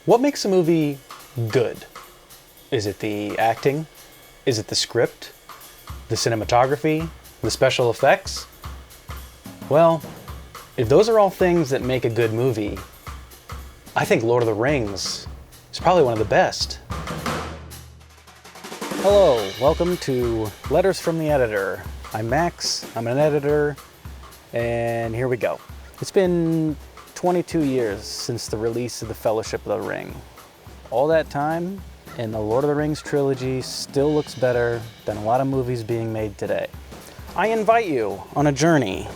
What makes a movie good? Is it the acting? Is it the script? The cinematography? The special effects? Well, if those are all things that make a good movie, I think Lord of the Rings is probably one of the best. Hello, welcome to Letters from the Editor. I'm Max, I'm an editor, and here we go. It's been 22 years since the release of The Fellowship of the Ring. All that time, and the Lord of the Rings trilogy still looks better than a lot of movies being made today. I invite you on a journey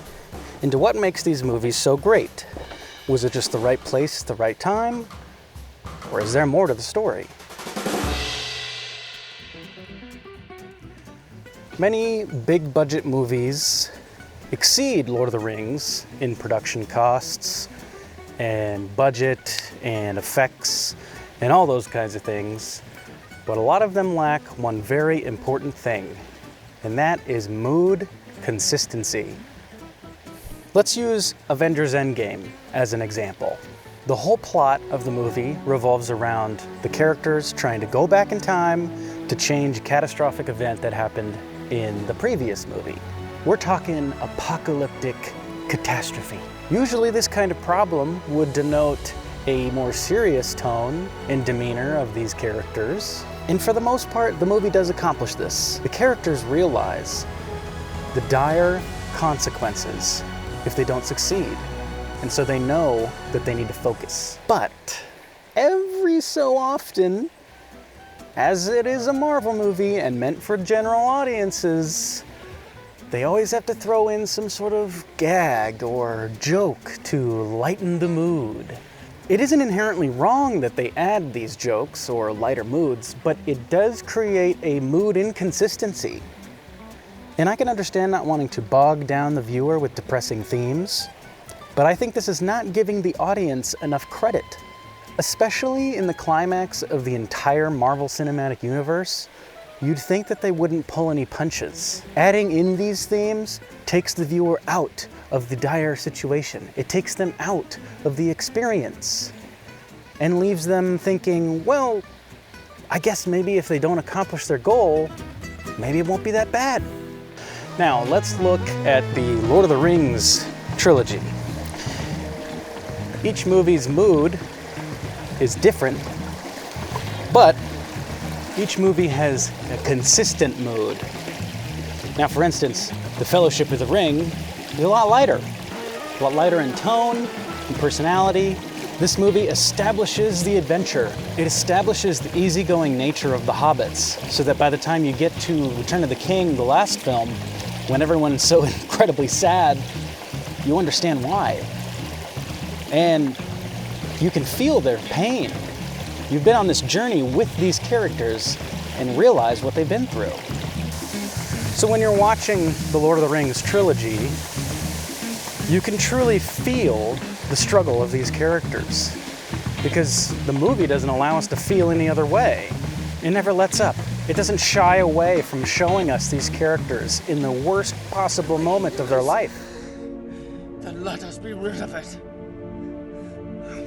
into what makes these movies so great. Was it just the right place at the right time? Or is there more to the story? Many big budget movies exceed Lord of the Rings in production costs and budget and effects and all those kinds of things, but a lot of them lack one very important thing, and that is mood consistency. Let's use Avengers Endgame as an example. The whole plot of the movie revolves around the characters trying to go back in time to change a catastrophic event that happened in the previous movie. We're talking apocalyptic catastrophe. Usually this kind of problem would denote a more serious tone and demeanor of these characters. And for the most part, the movie does accomplish this. The characters realize the dire consequences if they don't succeed. And so they know that they need to focus. But every so often, as it is a Marvel movie and meant for general audiences, they always have to throw in some sort of gag or joke to lighten the mood. It isn't inherently wrong that they add these jokes or lighter moods, but it does create a mood inconsistency. And I can understand not wanting to bog down the viewer with depressing themes, but I think this is not giving the audience enough credit, especially in the climax of the entire Marvel Cinematic Universe. You'd think that they wouldn't pull any punches. Adding in these themes takes the viewer out of the dire situation. It takes them out of the experience and leaves them thinking, well, I guess maybe if they don't accomplish their goal, maybe it won't be that bad. Now, let's look at the Lord of the Rings trilogy. Each movie's mood is different, but each movie has a consistent mood. Now, for instance, The Fellowship of the Ring is a lot lighter in tone and personality. This movie establishes the adventure. It establishes the easygoing nature of the hobbits, so that by the time you get to Return of the King, the last film, when everyone's so incredibly sad, you understand why. And you can feel their pain. You've been on this journey with these characters and realize what they've been through. So when you're watching the Lord of the Rings trilogy, you can truly feel the struggle of these characters, because the movie doesn't allow us to feel any other way. It never lets up. It doesn't shy away from showing us these characters in the worst possible moment of their life. Then let us be rid of it,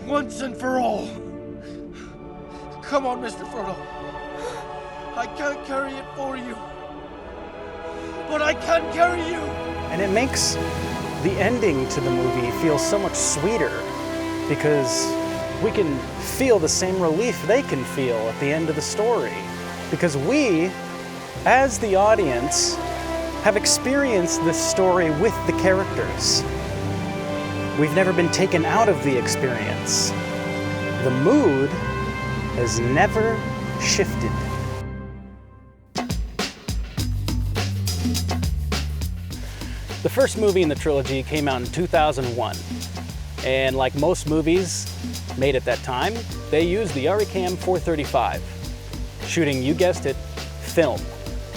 once and for all. Come on, Mr. Frodo. I can't carry it for you, but I can carry you. And it makes the ending to the movie feel so much sweeter, because we can feel the same relief they can feel at the end of the story. Because we, as the audience, have experienced this story with the characters. We've never been taken out of the experience. The mood has never shifted. The first movie in the trilogy came out in 2001. And like most movies made at that time, they used the Aricam 435. Shooting, you guessed it, film.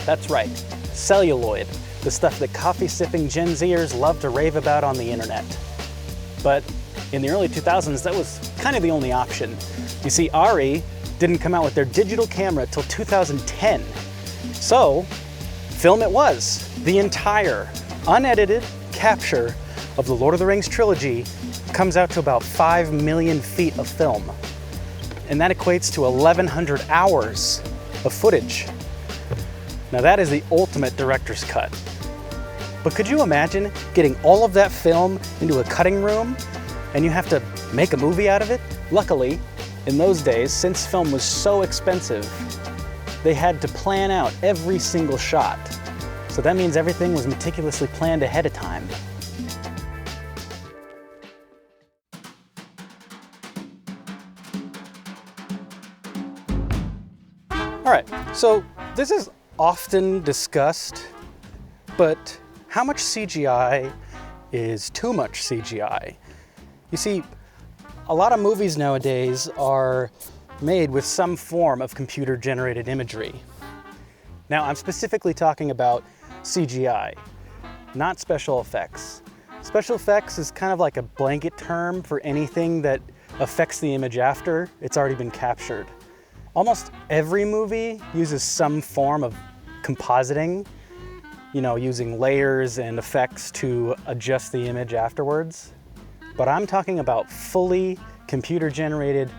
That's right, celluloid, the stuff that coffee-sipping Gen Zers love to rave about on the internet. But in the early 2000s, that was kind of the only option. You see, ARRI didn't come out with their digital camera till 2010. So, film it was. The entire, unedited capture of the Lord of the Rings trilogy comes out to about 5 million feet of film. and that equates to 1,100 hours of footage. Now that is the ultimate director's cut. But could you imagine getting all of that film into a cutting room and you have to make a movie out of it? Luckily, in those days, since film was so expensive, they had to plan out every single shot. So that means everything was meticulously planned ahead of time. All right, so this is often discussed, but how much CGI is too much CGI? You see, a lot of movies nowadays are made with some form of computer-generated imagery. Now, I'm specifically talking about CGI, not special effects. Special effects is kind of like a blanket term for anything that affects the image after it's already been captured. Almost every movie uses some form of compositing, using layers and effects to adjust the image afterwards. But I'm talking about fully computer-generated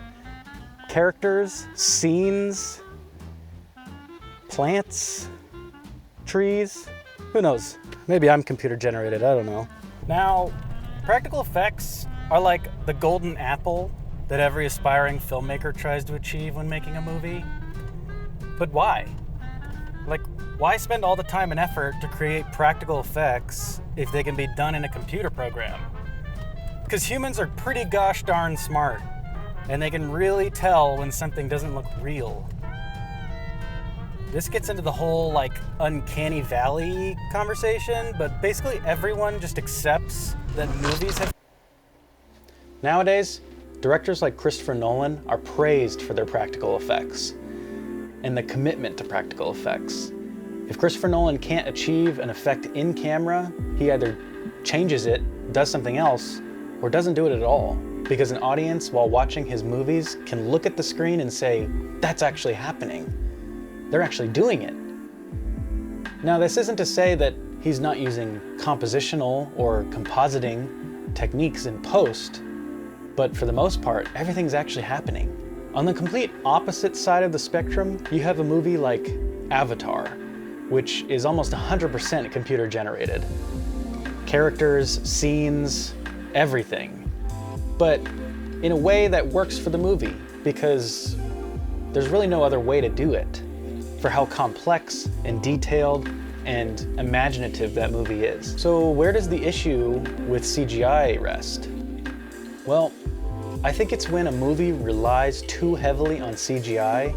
characters, scenes, plants, trees. Who knows? Maybe I'm computer-generated, I don't know. Now, practical effects are like the golden apple that every aspiring filmmaker tries to achieve when making a movie. But why? Why spend all the time and effort to create practical effects if they can be done in a computer program? Because humans are pretty gosh darn smart, and they can really tell when something doesn't look real. This gets into the whole uncanny valley conversation, but basically everyone just accepts that movies have... Nowadays, directors like Christopher Nolan are praised for their practical effects and the commitment to practical effects. If Christopher Nolan can't achieve an effect in camera, he either changes it, does something else, or doesn't do it at all. Because an audience, while watching his movies, can look at the screen and say, that's actually happening. They're actually doing it. Now, this isn't to say that he's not using compositional or compositing techniques in post, but for the most part, everything's actually happening. On the complete opposite side of the spectrum, you have a movie like Avatar, which is almost 100% computer generated. Characters, scenes, everything. But in a way that works for the movie, because there's really no other way to do it for how complex and detailed and imaginative that movie is. So where does the issue with CGI rest? Well, I think it's when a movie relies too heavily on CGI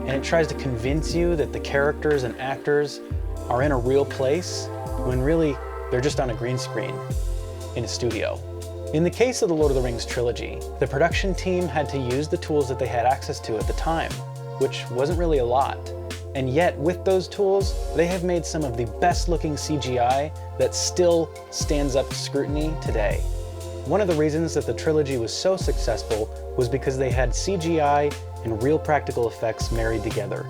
and it tries to convince you that the characters and actors are in a real place when really they're just on a green screen in a studio. In the case of the Lord of the Rings trilogy, the production team had to use the tools that they had access to at the time, which wasn't really a lot. And yet, with those tools, they have made some of the best looking CGI that still stands up to scrutiny today. One of the reasons that the trilogy was so successful was because they had CGI and real practical effects married together.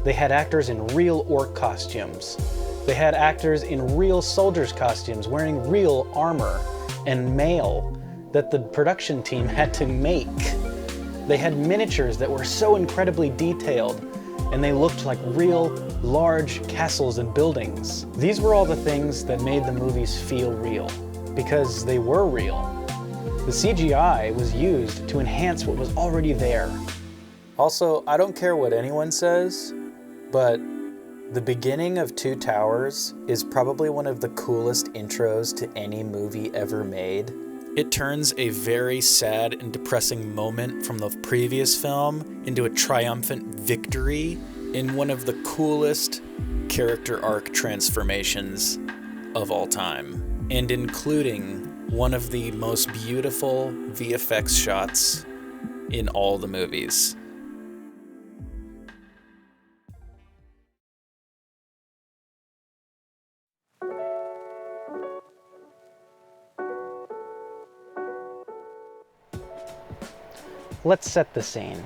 They had actors in real orc costumes. They had actors in real soldiers' costumes wearing real armor and mail that the production team had to make. They had miniatures that were so incredibly detailed, and they looked like real large castles and buildings. These were all the things that made the movies feel real, because they were real. The CGI was used to enhance what was already there. Also, I don't care what anyone says, but the beginning of Two Towers is probably one of the coolest intros to any movie ever made. It turns a very sad and depressing moment from the previous film into a triumphant victory in one of the coolest character arc transformations of all time, and including one of the most beautiful VFX shots in all the movies. Let's set the scene.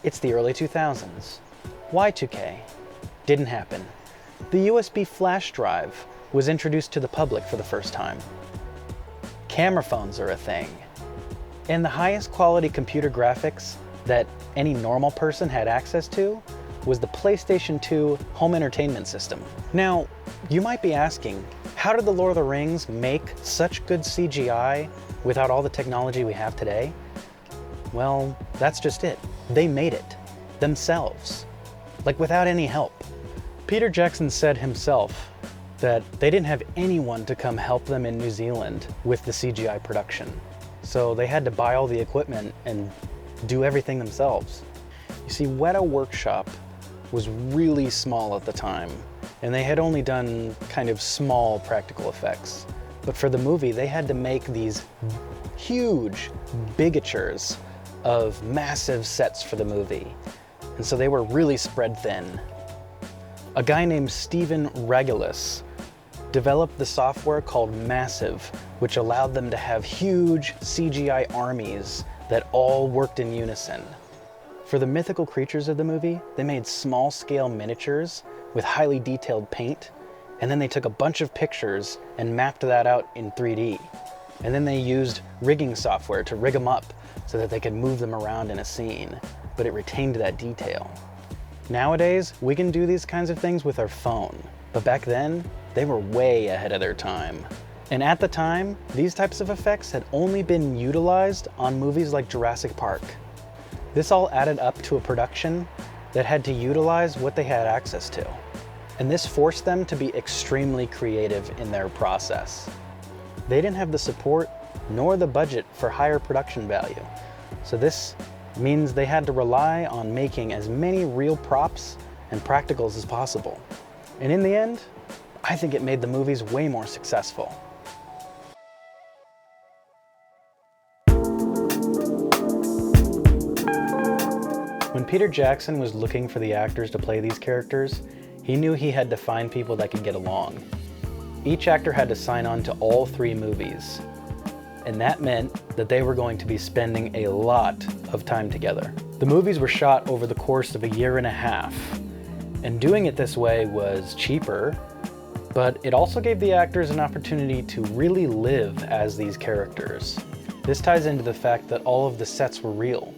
It's the early 2000s. Y2K. Didn't happen. The USB flash drive was introduced to the public for the first time. Camera phones are a thing. And the highest quality computer graphics that any normal person had access to was the PlayStation 2 home entertainment system. Now, you might be asking, how did the Lord of the Rings make such good CGI without all the technology we have today? Well, that's just it. They made it themselves, like without any help. Peter Jackson said himself that they didn't have anyone to come help them in New Zealand with the CGI production. So they had to buy all the equipment and do everything themselves. You see, Weta Workshop was really small at the time, and they had only done kind of small practical effects. But for the movie, they had to make these huge bigatures of massive sets for the movie. And so they were really spread thin. A guy named Stephen Regulus developed the software called Massive, which allowed them to have huge CGI armies that all worked in unison. For the mythical creatures of the movie, they made small-scale miniatures with highly detailed paint, and then they took a bunch of pictures and mapped that out in 3D. And then they used rigging software to rig them up so that they could move them around in a scene, but it retained that detail. Nowadays, we can do these kinds of things with our phone, but back then, they were way ahead of their time. And at the time, these types of effects had only been utilized on movies like Jurassic Park. This all added up to a production that had to utilize what they had access to. And this forced them to be extremely creative in their process. They didn't have the support nor the budget for higher production value. So this means they had to rely on making as many real props and practicals as possible. And in the end, I think it made the movies way more successful. When Peter Jackson was looking for the actors to play these characters, he knew he had to find people that could get along. Each actor had to sign on to all 3 movies, and that meant that they were going to be spending a lot of time together. The movies were shot over the course of a year and a half, and doing it this way was cheaper, but it also gave the actors an opportunity to really live as these characters. This ties into the fact that all of the sets were real.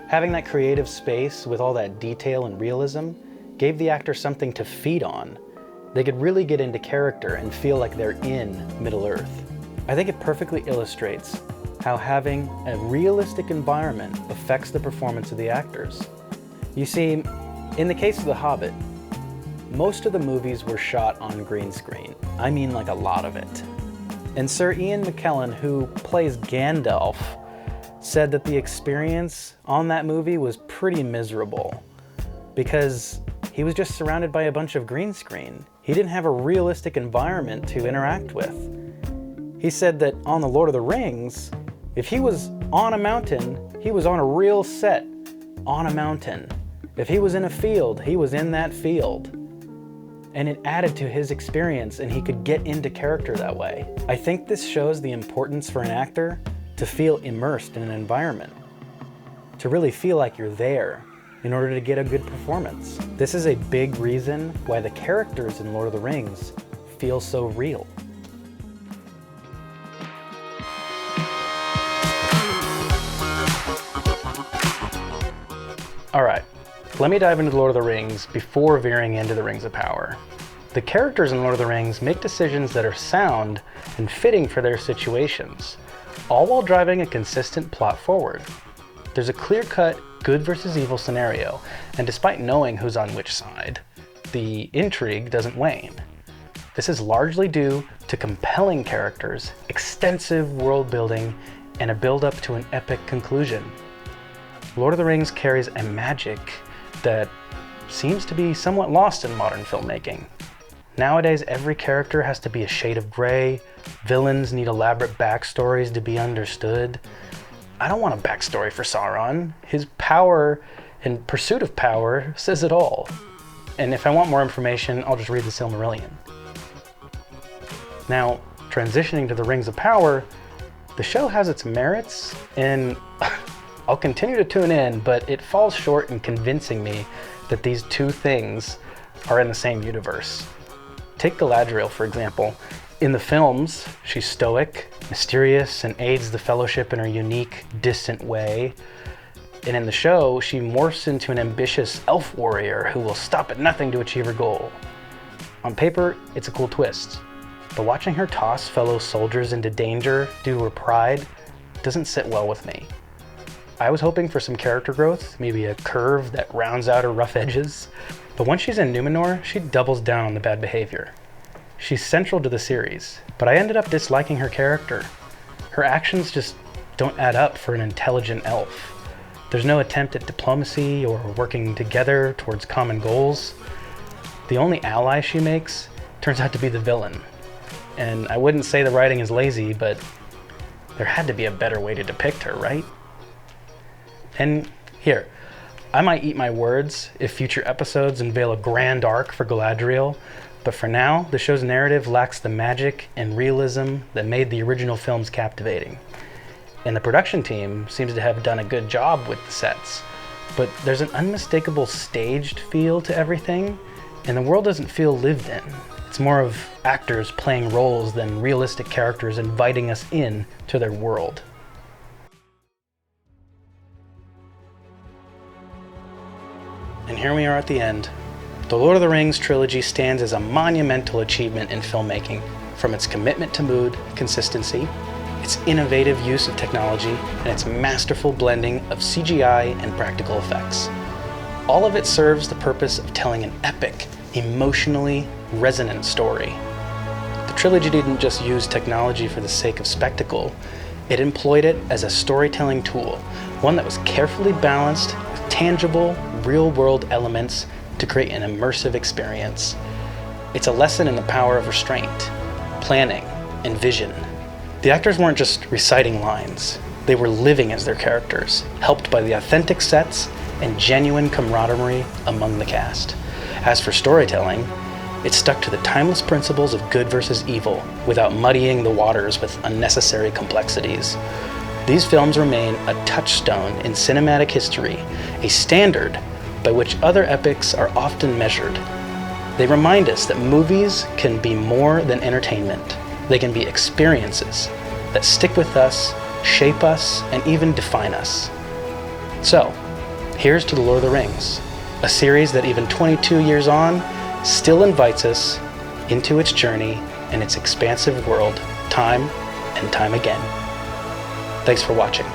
Having that creative space with all that detail and realism gave the actor something to feed on. They could really get into character and feel like they're in Middle-earth. I think it perfectly illustrates how having a realistic environment affects the performance of the actors. You see, in the case of The Hobbit, most of the movies were shot on green screen. I mean, like a lot of it. And Sir Ian McKellen, who plays Gandalf, said that the experience on that movie was pretty miserable because he was just surrounded by a bunch of green screen. He didn't have a realistic environment to interact with. He said that on The Lord of the Rings, if he was on a mountain, he was on a real set on a mountain. If he was in a field, he was in that field. And it added to his experience, and he could get into character that way. I think this shows the importance for an actor to feel immersed in an environment, to really feel like you're there in order to get a good performance. This is a big reason why the characters in Lord of the Rings feel so real. All right, let me dive into the Lord of the Rings before veering into the Rings of Power. The characters in Lord of the Rings make decisions that are sound and fitting for their situations, all while driving a consistent plot forward. There's a clear-cut good versus evil scenario, and despite knowing who's on which side, the intrigue doesn't wane. This is largely due to compelling characters, extensive world building, and a build-up to an epic conclusion. Lord of the Rings carries a magic that seems to be somewhat lost in modern filmmaking. Nowadays, every character has to be a shade of gray, villains need elaborate backstories to be understood. I don't want a backstory for Sauron. His power and pursuit of power says it all. And if I want more information, I'll just read the Silmarillion. Now, transitioning to the Rings of Power, the show has its merits, and I'll continue to tune in, but it falls short in convincing me that these two things are in the same universe. Take Galadriel, for example. In the films, she's stoic, mysterious, and aids the Fellowship in her unique, distant way. And in the show, she morphs into an ambitious elf warrior who will stop at nothing to achieve her goal. On paper, it's a cool twist, but watching her toss fellow soldiers into danger due to her pride doesn't sit well with me. I was hoping for some character growth, maybe a curve that rounds out her rough edges, but once she's in Numenor, she doubles down on the bad behavior. She's central to the series, but I ended up disliking her character. Her actions just don't add up for an intelligent elf. There's no attempt at diplomacy or working together towards common goals. The only ally she makes turns out to be the villain. And I wouldn't say the writing is lazy, but there had to be a better way to depict her, right? And here, I might eat my words if future episodes unveil a grand arc for Galadriel, but for now, the show's narrative lacks the magic and realism that made the original films captivating. And the production team seems to have done a good job with the sets, but there's an unmistakable staged feel to everything, and the world doesn't feel lived in. It's more of actors playing roles than realistic characters inviting us in to their world. And here we are at the end. The Lord of the Rings trilogy stands as a monumental achievement in filmmaking, from its commitment to mood, consistency, its innovative use of technology, and its masterful blending of CGI and practical effects. All of it serves the purpose of telling an epic, emotionally resonant story. The trilogy didn't just use technology for the sake of spectacle, it employed it as a storytelling tool, one that was carefully balanced with tangible, real-world elements to create an immersive experience. It's a lesson in the power of restraint, planning, and vision. The actors weren't just reciting lines, they were living as their characters, helped by the authentic sets and genuine camaraderie among the cast. As for storytelling, it stuck to the timeless principles of good versus evil without muddying the waters with unnecessary complexities. These films remain a touchstone in cinematic history, a standard by which other epics are often measured. They remind us that movies can be more than entertainment. They can be experiences that stick with us, shape us, and even define us. So, here's to The Lord of the Rings, a series that even 22 years on still invites us into its journey and its expansive world time and time again. Thanks for watching.